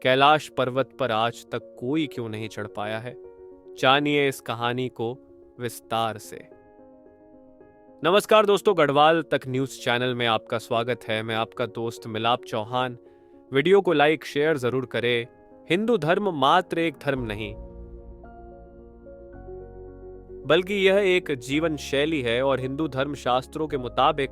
कैलाश पर्वत पर आज तक कोई क्यों नहीं चढ़ पाया है? जानिए इस कहानी को विस्तार से। नमस्कार दोस्तों, गढ़वाल तक न्यूज चैनल में आपका स्वागत है। मैं आपका दोस्त मिलाप चौहान। वीडियो को लाइक शेयर जरूर करें। हिंदू धर्म मात्र एक धर्म नहीं, बल्कि यह एक जीवन शैली है और हिंदू धर्म शास्त्रों के मुताबिक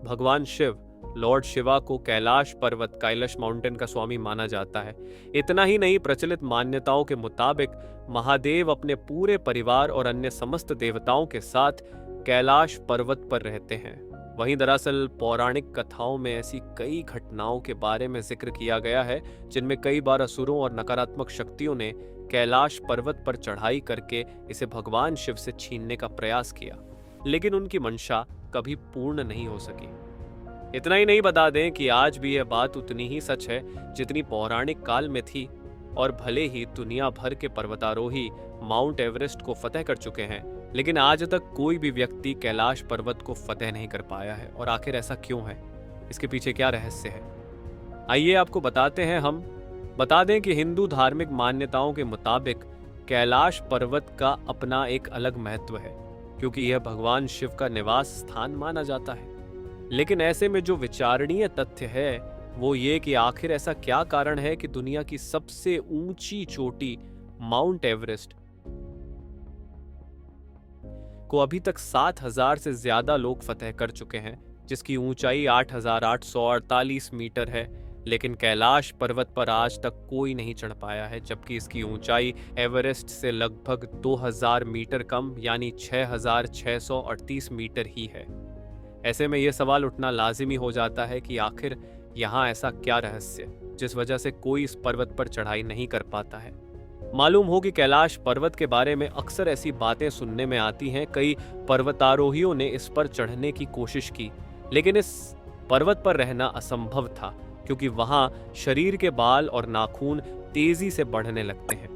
भगवान शिव, लॉर्ड शिवा को कैलाश पर्वत, कैलाश माउंटेन का स्वामी माना जाता है। इतना ही नहीं, प्रचलित मान्यताओं के मुताबिक महादेव अपने पूरे परिवार और अन्य समस्त देवताओं के साथ कैलाश पर्वत पर रहते हैं। वहीं दरअसल पौराणिक कथाओं में ऐसी कई घटनाओं के बारे में जिक्र किया गया है जिनमें कई बार असुरों और नकारात्मक शक्तियों ने कैलाश पर्वत पर चढ़ाई करके इसे भगवान शिव से छीनने का प्रयास किया, लेकिन उनकी मंशा कभी पूर्ण नहीं हो सकी। इतना ही नहीं, बता दें कि आज भी यह बात उतनी ही सच है जितनी पौराणिक काल में थी। और भले ही दुनिया भर के पर्वतारोही माउंट एवरेस्ट को फतह कर चुके हैं, लेकिन आज तक कोई भी व्यक्ति कैलाश पर्वत को फतह नहीं कर पाया है। और आखिर ऐसा क्यों है? इसके पीछे क्या रहस्य है? आइए आपको बताते हैं। हम बता दें कि हिंदू धार्मिक मान्यताओं के मुताबिक कैलाश पर्वत का अपना एक अलग महत्व है, क्योंकि यह भगवान शिव का निवास स्थान माना जाता है। लेकिन ऐसे में जो विचारणीय तथ्य है वो ये कि आखिर ऐसा क्या कारण है कि दुनिया की सबसे ऊंची चोटी माउंट एवरेस्ट को अभी तक 7,000 से ज्यादा लोग फतह कर चुके हैं, जिसकी ऊंचाई 8,848 मीटर है। लेकिन कैलाश पर्वत पर आज तक कोई नहीं चढ़ पाया है, जबकि इसकी ऊंचाई एवरेस्ट से लगभग 2,000 मीटर कम यानी 6,638 मीटर ही है। ऐसे में यह सवाल उठना लाजिमी हो जाता है कि आखिर यहाँ ऐसा क्या रहस्य जिस वजह से कोई इस पर्वत पर चढ़ाई नहीं कर पाता है। मालूम हो कि कैलाश पर्वत के बारे में अक्सर ऐसी बातें सुनने में आती हैं। कई पर्वतारोहियों ने इस पर चढ़ने की कोशिश की, लेकिन इस पर्वत पर रहना असंभव था, क्योंकि वहां शरीर के बाल और नाखून तेजी से बढ़ने लगते हैं।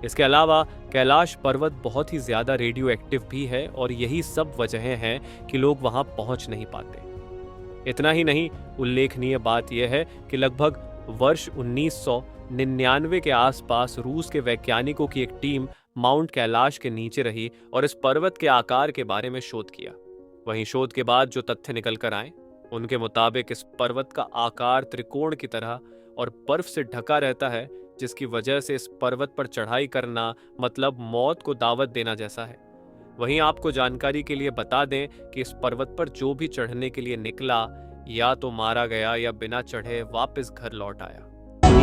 इसके अलावा कैलाश पर्वत बहुत ही ज्यादा रेडियो एक्टिव भी है और यही सब वजहें हैं कि लोग वहां पहुंच नहीं पाते। इतना ही नहीं, उल्लेखनीय बात यह है कि लगभग वर्ष 1999 के आसपास रूस के वैज्ञानिकों की एक टीम माउंट कैलाश के नीचे रही और इस पर्वत के आकार के बारे में शोध किया। वहीं शोध के बाद जो तथ्य निकल कर आए, उनके मुताबिक इस पर्वत का आकार त्रिकोण की तरह और बर्फ से ढका रहता है, जिसकी वजह से इस पर्वत पर चढ़ाई करना मतलब मौत को दावत देना जैसा है। वहीं आपको जानकारी के लिए बता दें कि इस पर्वत पर जो भी चढ़ने के लिए निकला या तो मारा गया या बिना चढ़े वापस घर लौट आया।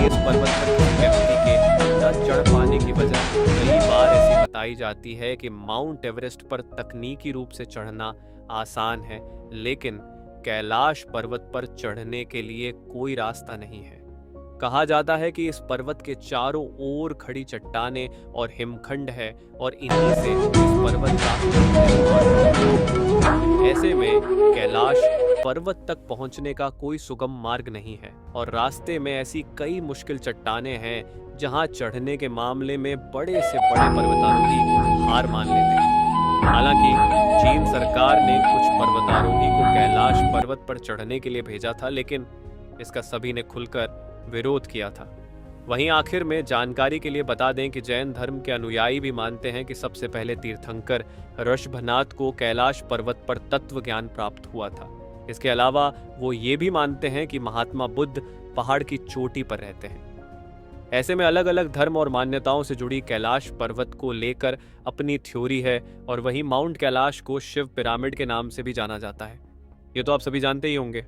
इस पर्वत पर किसी व्यक्ति के न चढ़ पाने की वजह कई बार ऐसी बताई जाती है कि माउंट एवरेस्ट पर तकनीकी रूप से चढ़ना आसान है, लेकिन कैलाश पर्वत पर चढ़ने के लिए कोई रास्ता नहीं है। कहा जाता है कि इस पर्वत के चारों ओर खड़ी चट्टानें और हिमखंड है और इन्हीं से इस पर्वत का ऐसे में कैलाश पर्वत तक पहुंचने का कोई सुगम मार्ग नहीं है और रास्ते में ऐसी कई मुश्किल चट्टानें हैं जहां चढ़ने के मामले में बड़े से बड़े पर्वतारोही हार मान लेते हैं। हालांकि चीन सरकार ने कुछ पर्वतारोही को कैलाश पर्वत पर चढ़ने के लिए भेजा था, लेकिन इसका सभी ने खुलकर विरोध किया था। वहीं आखिर में जानकारी के लिए बता दें कि जैन धर्म के अनुयायी भी मानते हैं कि सबसे पहले तीर्थंकर ऋषभनाथ को कैलाश पर्वत पर तत्व ज्ञान प्राप्त हुआ था। इसके अलावा वो ये भी मानते हैं कि महात्मा बुद्ध पहाड़ की चोटी पर रहते हैं। ऐसे में अलग अलग धर्म और मान्यताओं से जुड़ी कैलाश पर्वत को लेकर अपनी थ्योरी है और वहीं माउंट कैलाश को शिव पिरामिड के नाम से भी जाना जाता है। ये तो आप सभी जानते ही होंगे।